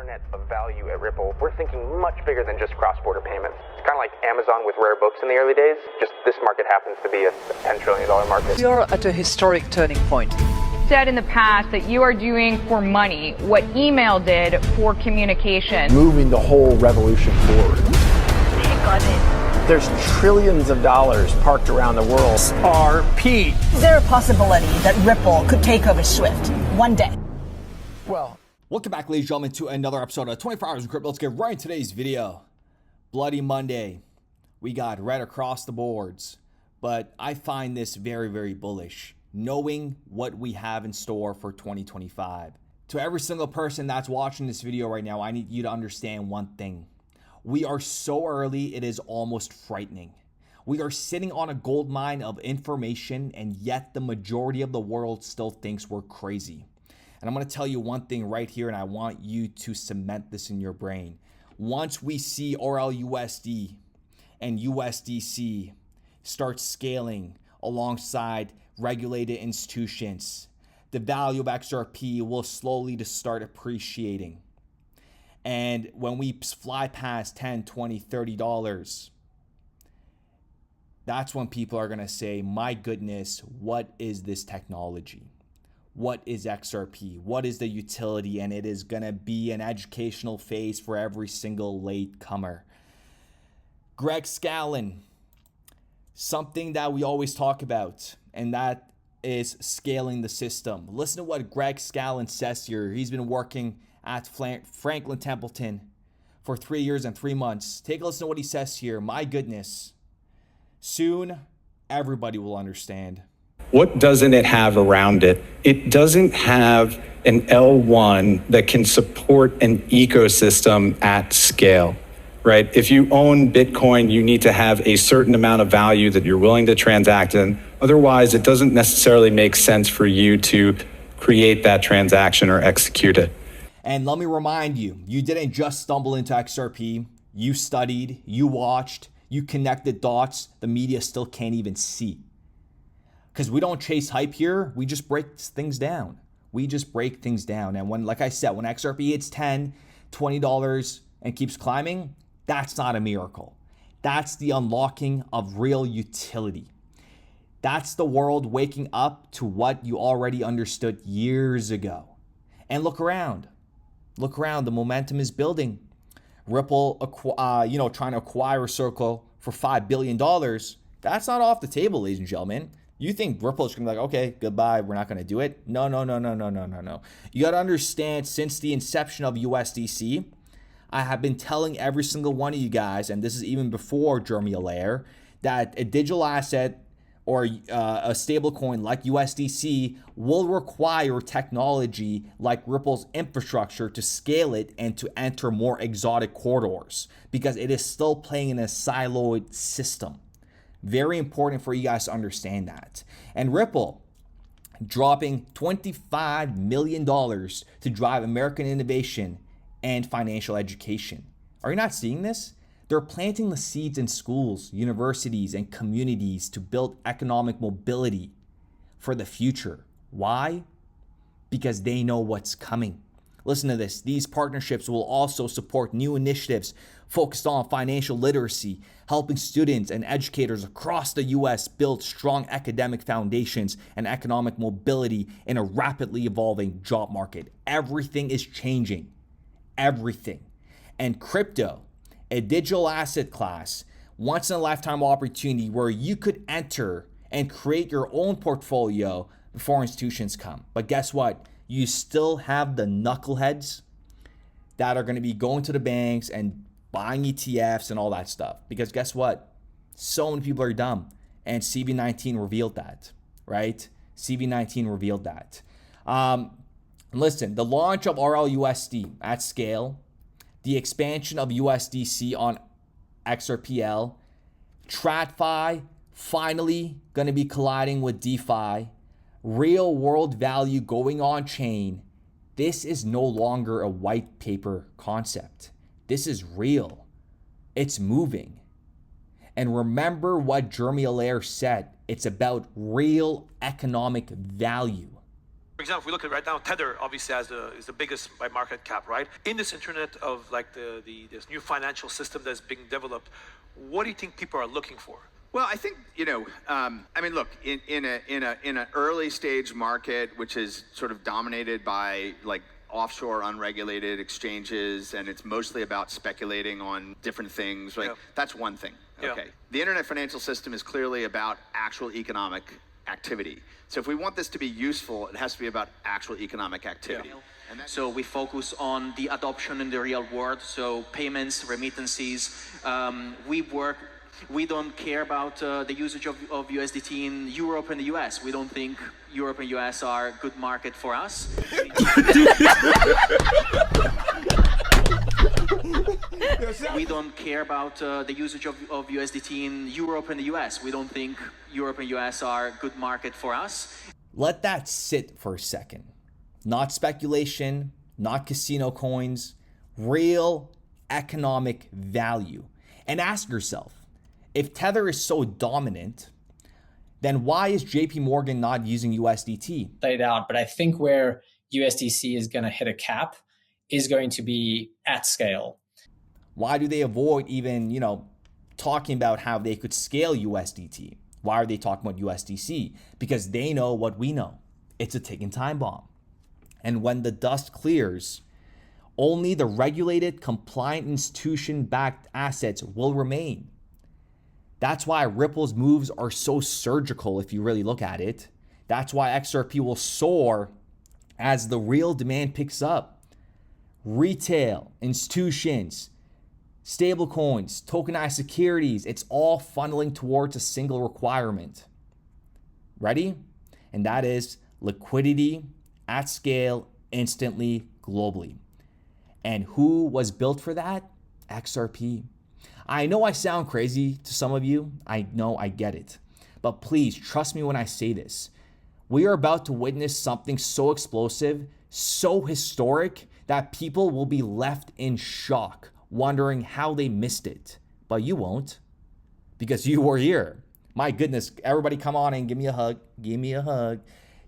internet of value at Ripple, we're thinking much bigger than just cross-border payments. It's kind of like Amazon with rare books in the early days, just this market happens to be a $10 trillion market. We are at a historic turning point. Said in the past that you are doing for money what email did for communication. Moving the whole revolution forward. Take on it. There's trillions of dollars parked around the world. XRP. Is there a possibility that Ripple could take over Swift one day? Well, welcome back, ladies and gentlemen, to another episode of 24 Hours in Crypto. Let's get right into today's video. Bloody Monday. We got red across the boards, but I find this very, very bullish, knowing what we have in store for 2025. To every single person that's watching this video right now, I need you to understand one thing. We are so early, it is almost frightening. We are sitting on a gold mine of information, and yet the majority of the world still thinks we're crazy. And I'm going to tell you one thing right here, and I want you to cement this in your brain. Once we see RLUSD and USDC start scaling alongside regulated institutions, the value of XRP will slowly to start appreciating. And when we fly past $10, $20, $30, that's when people are going to say, my goodness, what is this technology? What is XRP? What is the utility? And it is going to be an educational phase for every single late comer. Greg Scallon, something that we always talk about, and that is scaling the system. Listen to what Greg Scallon says here. He's been working at Franklin Templeton for 3 years and 3 months. Take a listen to what he says here. My goodness. Soon, everybody will understand. What doesn't it have around it? It doesn't have an L1 that can support an ecosystem at scale, right? If you own Bitcoin, you need to have a certain amount of value that you're willing to transact in. Otherwise, it doesn't necessarily make sense for you to create that transaction or execute it. And let me remind you, you didn't just stumble into XRP. You studied, you watched, you connected dots the media still can't even see. Because we don't chase hype here, we just break things down. We just break things down. And when, like I said, when XRP hits $10, $20 and keeps climbing, that's not a miracle. That's the unlocking of real utility. That's the world waking up to what you already understood years ago. And look around. Look around, the momentum is building. Ripple, trying to acquire Circle for $5 billion. That's not off the table, ladies and gentlemen. You think Ripple is going to be like, okay, goodbye, we're not going to do it? No. You got to understand, since the inception of USDC, I have been telling every single one of you guys, and this is even before Jeremy Allaire, that a digital asset or a stable coin like USDC will require technology like Ripple's infrastructure to scale it and to enter more exotic corridors, because it is still playing in a siloed system. Very important for you guys to understand that. And Ripple dropping $25 million to drive American innovation and financial education. Are you not seeing this? They're planting the seeds in schools, universities, and communities to build economic mobility for the future. Why? Because they know what's coming. Listen to this. These partnerships will also support new initiatives focused on financial literacy, helping students and educators across the U.S. build strong academic foundations and economic mobility in a rapidly evolving job market. Everything is changing. Everything. And crypto, a digital asset class, once in a lifetime opportunity where you could enter and create your own portfolio before institutions come. But guess what? You still have the knuckleheads that are going to be going to the banks and buying ETFs and all that stuff. Because guess what? So many people are dumb. And CV19 revealed that, right? CV19 revealed that. Listen, the launch of RLUSD at scale, the expansion of USDC on XRPL, TradFi finally going to be colliding with DeFi, real world value going on chain. This is no longer a white paper concept. This is real. It's moving. And remember what Jeremy Allaire said. It's about real economic value. For example, if we look at right now, Tether obviously is the biggest by market cap, right? In this internet of like this new financial system that's being developed, what do you think people are looking for? Well, I think, look, in an early stage market, which is sort of dominated by like offshore unregulated exchanges, and it's mostly about speculating on different things, right? Yeah. That's one thing. Okay. Yeah. The internet financial system is clearly about actual economic activity. So if we want this to be useful, it has to be about actual economic activity. Yeah. So we focus on the adoption in the real world. So payments, remittances. We don't care about the usage of USDT in Europe and the US. We don't think Europe and US are a good market for us. We don't care about the usage of USDT in Europe and the US. We don't think Europe and US are a good market for us. Let that sit for a second. Not speculation, not casino coins, real economic value. And ask yourself, if Tether is so dominant, then why is JP Morgan not using USDT? Laid out, but I think where USDC is going to hit a cap is going to be at scale. Why do they avoid even, talking about how they could scale USDT? Why are they talking about USDC? Because they know what we know. It's a ticking time bomb. And when the dust clears, only the regulated, compliant, institution-backed assets will remain. That's why Ripple's moves are so surgical if you really look at it. That's why XRP will soar as the real demand picks up. Retail, institutions, stablecoins, tokenized securities, it's all funneling towards a single requirement. Ready? And that is liquidity at scale, instantly, globally. And who was built for that? XRP. I know I sound crazy to some of you. I know, I get it. But please trust me when I say this. We are about to witness something so explosive, so historic, that people will be left in shock, wondering how they missed it. But you won't, because you were here. My goodness, everybody come on and give me a hug. Give me a hug.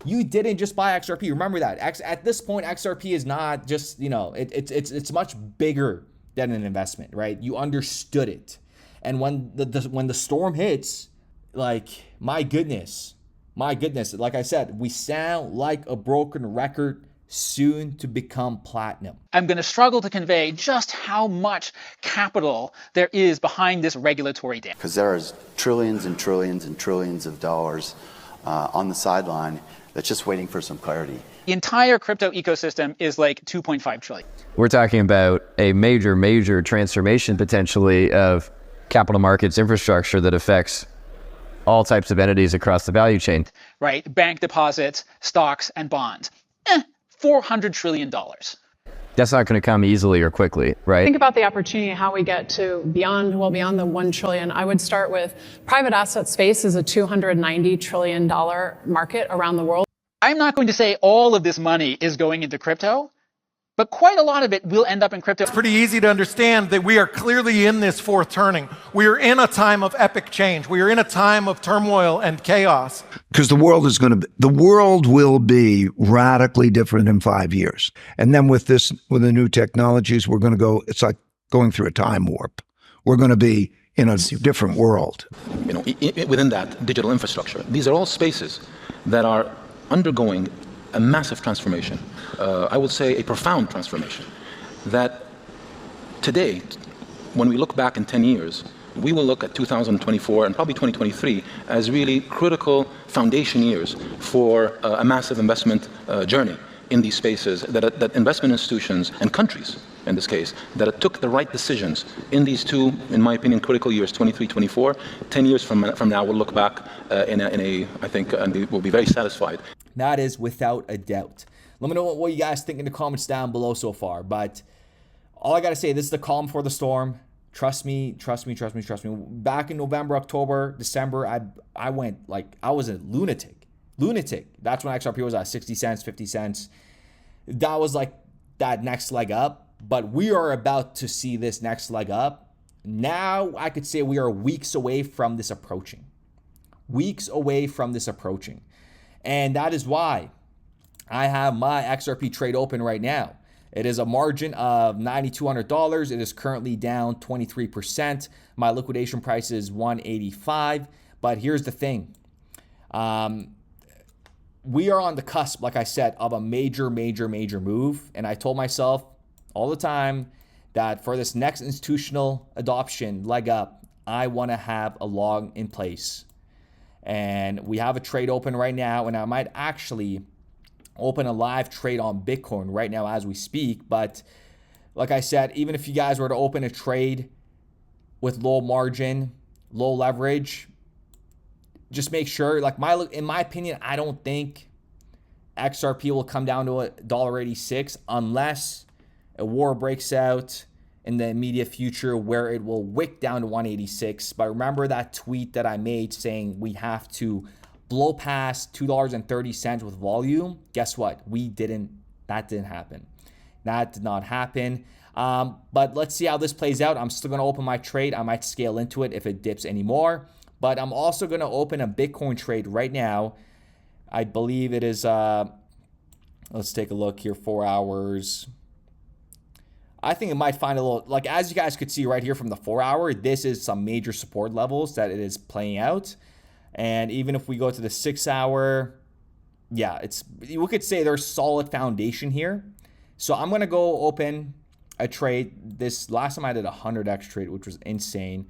You didn't just buy XRP. Remember that. At this point, XRP is not just, it's much bigger than an investment, right? You understood it. And when the storm hits, like, my goodness, like I said, we sound like a broken record, soon to become platinum. I'm going to struggle to convey just how much capital there is behind this regulatory dam. Because there is trillions and trillions and trillions of dollars on the sideline that's just waiting for some clarity. The entire crypto ecosystem is like 2.5 trillion. We're talking about a major transformation potentially of capital markets infrastructure that affects all types of entities across the value chain. Right, bank deposits, stocks, and bonds. $400 trillion. That's not going to come easily or quickly, right? Think about the opportunity, how we get to beyond the 1 trillion. I would start with private asset space is a $290 trillion market around the world. I'm not going to say all of this money is going into crypto, but quite a lot of it will end up in crypto. It's pretty easy to understand that we are clearly in this fourth turning. We are in a time of epic change. We are in a time of turmoil and chaos. Because the world will be radically different in 5 years. And then with the new technologies, it's like going through a time warp. We're going to be in a different world. Within that digital infrastructure, these are all spaces that are undergoing a massive transformation. I would say a profound transformation, that today, when we look back in 10 years, we will look at 2024 and probably 2023 as really critical foundation years for a massive investment journey in these spaces, that investment institutions and countries, in this case, that took the right decisions in these two, in my opinion, critical years, 23, 24. 10 years from now, we'll look back I think, and we'll be very satisfied. That is without a doubt. Let me know what you guys think in the comments down below so far. But all I got to say, this is the calm before the storm. Trust me. Back in November, October, December, I went like, I was a lunatic. That's when XRP was at 60 cents, 50 cents. That was like that next leg up. But we are about to see this next leg up. Now I could say we are weeks away from this approaching. And that is why I have my XRP trade open right now. It is a margin of $9,200. It is currently down 23%. My liquidation price is $185. But here's the thing. We are on the cusp, like I said, of a major move. And I told myself all the time that for this next institutional adoption leg up, I want to have a long in place. And we have a trade open right now, and I might actually open a live trade on Bitcoin right now as we speak. But like I said, even if you guys were to open a trade with low margin, low leverage, just make sure, like in my opinion, I don't think XRP will come down to $1.86 unless a war breaks out in the immediate future where it will wick down to 186. But remember that tweet that I made saying we have to blow past $2.30 with volume? Guess what? That didn't happen. That did not happen. But let's see how this plays out. I'm still going to open my trade. I might scale into it if it dips anymore. But I'm also going to open a Bitcoin trade right now. I believe it is, let's take a look here, 4 hours. I think it might find a little, like as you guys could see right here from the 4 hour, this is some major support levels that it is playing out. And even if we go to the 6 hour, yeah, we could say there's solid foundation here. So I'm going to go open a trade. This last time I did a 100x trade, which was insane.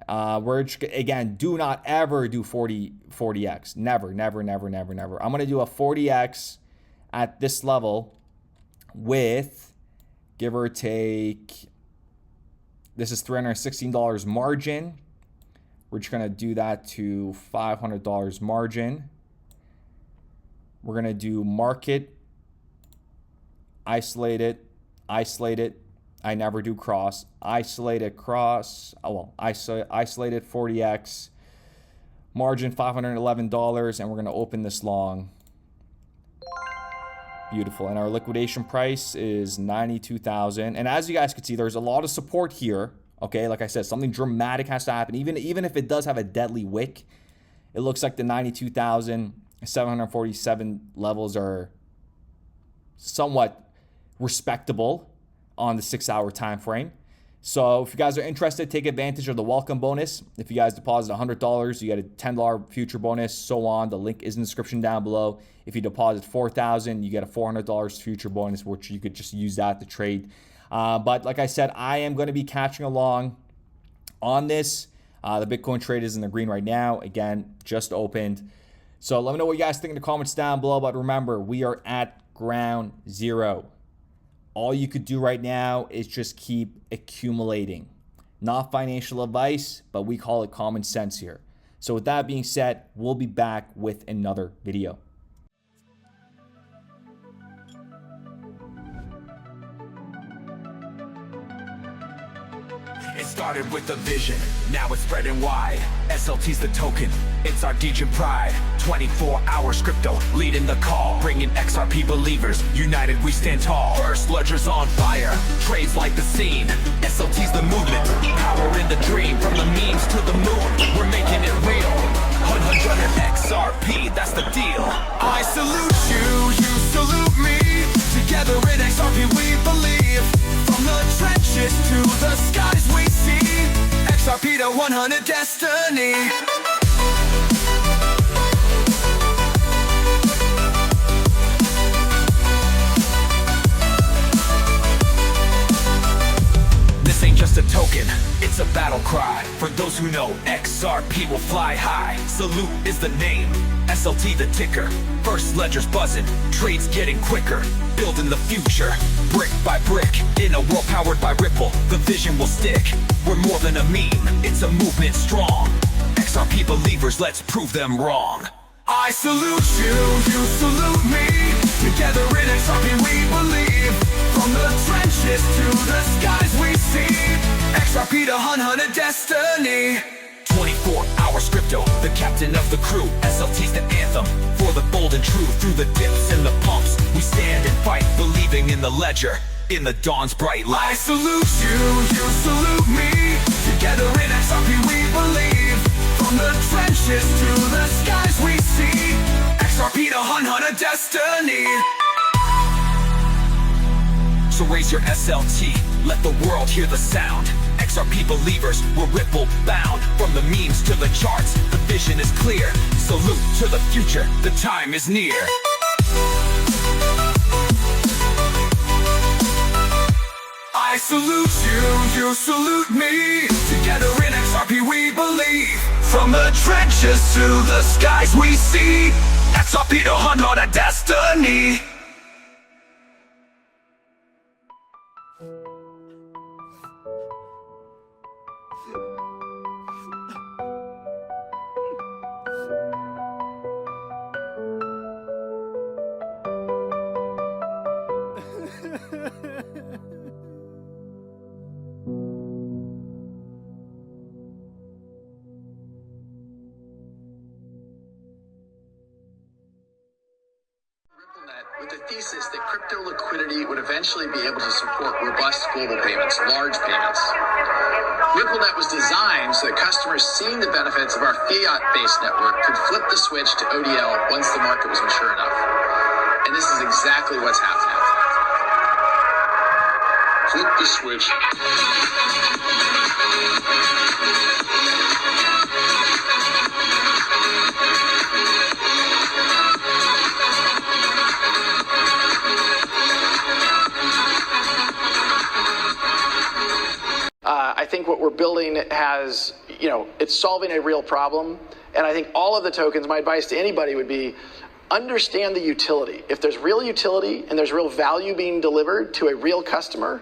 We're again, do not ever do 40x. Never. I'm going to do a 40x at this level with, give or take, this is $316 margin. We're just going to do that to $500 margin. We're going to do market, isolate it. I never do cross. Isolate it, cross. Oh, well, isolate it, 40x. Margin $511, and we're going to open this long. Beautiful. And our liquidation price is $92,000. And as you guys can see, there's a lot of support here. Okay, like I said, something dramatic has to happen. Even if it does have a deadly wick, it looks like the 92,747 levels are somewhat respectable on the 6 hour time frame. So if you guys are interested, take advantage of the welcome bonus. If you guys deposit $100, you get a $10 future bonus, so on. The link is in the description down below. If you deposit $4,000, you get a $400 future bonus, which you could just use that to trade. But like I said, I am going to be catching along on this. The Bitcoin trade is in the green right now. Again, just opened. So let me know what you guys think in the comments down below. But remember, we are at ground zero. All you could do right now is just keep accumulating. Not financial advice, but we call it common sense here. So with that being said, we'll be back with another video. It started with a vision, now it's spreading wide. SLT's the token, it's our Degen pride. 24 hours crypto, leading the call. Bringing XRP believers, united we stand tall. First ledger's on fire, trades like the scene. SLT's the movement, power in the dream. From the memes to the moon, we're making it real. 100 XRP, that's the deal. I salute you, you salute me. Together in XRP we believe. From the trenches to the skies we see. XRP to 100 destiny. This ain't just a token, it's a battle cry. For those who know, XRP will fly high. Salute is the name, SLT the ticker. First ledger's buzzing, trades getting quicker. Building the future, brick by brick. In a world powered by Ripple, the vision will stick. We're more than a meme, it's a movement strong. XRP believers, let's prove them wrong. I salute you, you salute me. Together in XRP we believe. From the trenches to the skies we see. XRP to 100 destiny. 24 hours crypto, the captain of the crew. SLT's the anthem, for the bold and true. Through the dips and the pumps, we stand and fight. Believing in the ledger, in the dawn's bright light. I salute you, you salute me. Together in XRP we believe. From the trenches to the skies we see. XRP to hunt a destiny. So raise your SLT, let the world hear the sound. XRP believers, we're Ripple bound. From the memes to the charts, the vision is clear. Salute to the future, the time is near. I salute you, you salute me. Together in XRP we believe. From the trenches to the skies we see. XRP to hunt a destiny. With the thesis that crypto liquidity would eventually be able to support robust global payments, large payments. RippleNet was designed so that customers seeing the benefits of our fiat-based network could flip the switch to ODL once the market was mature enough. And this is exactly what's happening. Flip the switch. I think what we're building has, it's solving a real problem. And I think all of the tokens, my advice to anybody would be, understand the utility. If there's real utility and there's real value being delivered to a real customer,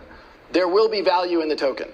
there will be value in the token.